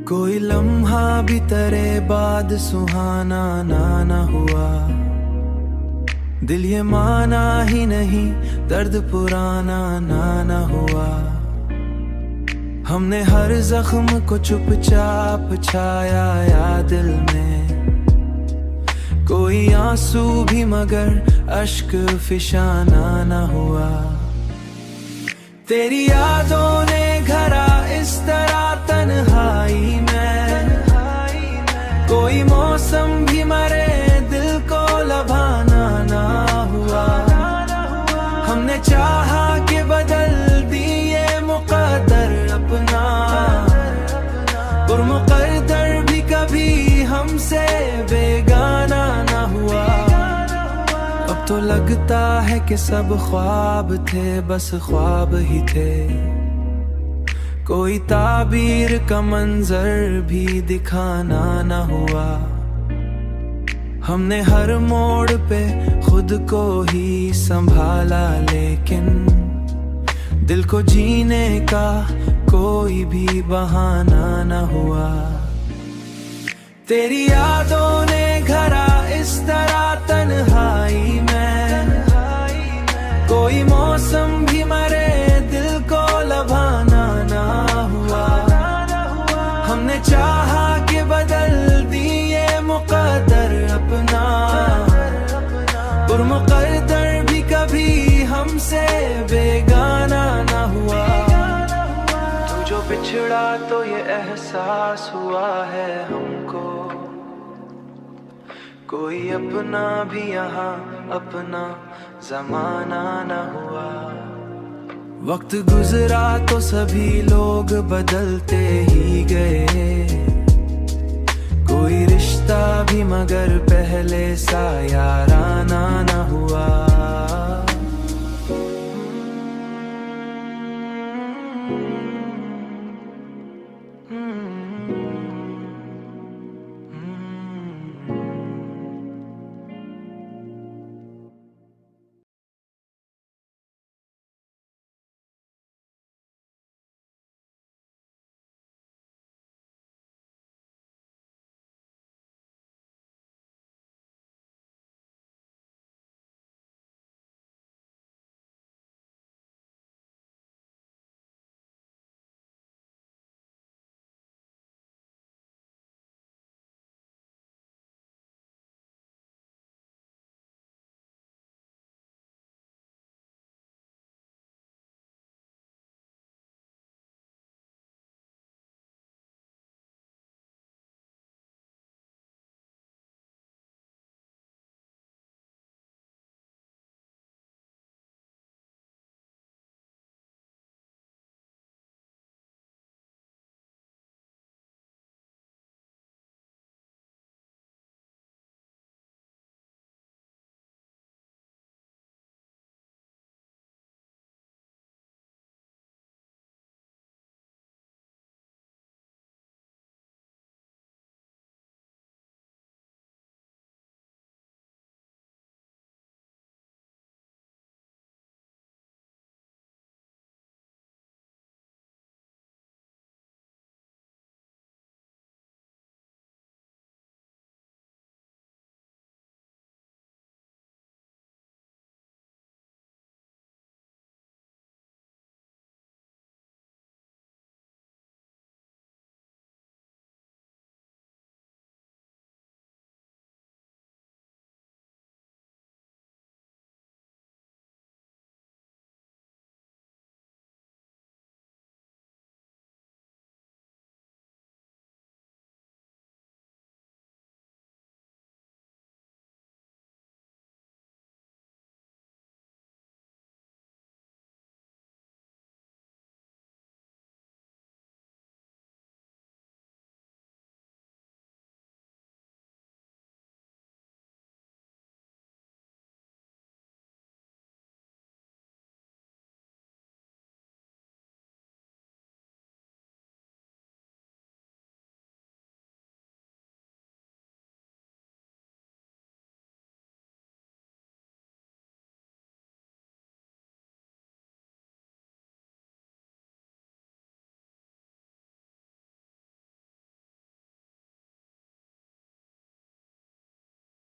कोई लम्हा भी तेरे बाद सुहाना ना हुआ। दिल ये माना ही नहीं दर्द पुराना ना हुआ। हमने हर जख्म को चुपचाप छाया या दिल में, कोई आंसू भी मगर अश्क फिशाना ना हुआ। तेरी यादों ने घरा इस तरह तन्हाई में, कोई मौसम भी मरे दिल को लभाना ना हुआ। हमने चाहा कि बदल दिए मुकद्दर अपना, और मुकद्दर भी कभी हमसे बेगाना ना हुआ। अब तो लगता है कि सब ख्वाब थे, बस ख्वाब ही थे। कोई ताबीर का मंजर भी दिखाना ना हुआ। हमने हर मोड़ पे खुद को ही संभाला, लेकिन दिल को जीने का कोई भी बहाना ना हुआ। तेरी यादों ने घरा इस तरह तन्हाई में, कोई मौसम भी मरे दिल को लभाना ना हुआ। हमने चाहा कि बदल दिए मुकद्दर अपना, और मुकद्दर भी कभी हमसे बेगाना ना हुआ। तू जो बिछड़ा तो ये एहसास हुआ है हमको, कोई अपना भी यहाँ अपना जमाना न हुआ। वक्त गुजरा तो सभी लोग बदलते ही गए, कोई रिश्ता भी मगर पहले सा याराना न हुआ।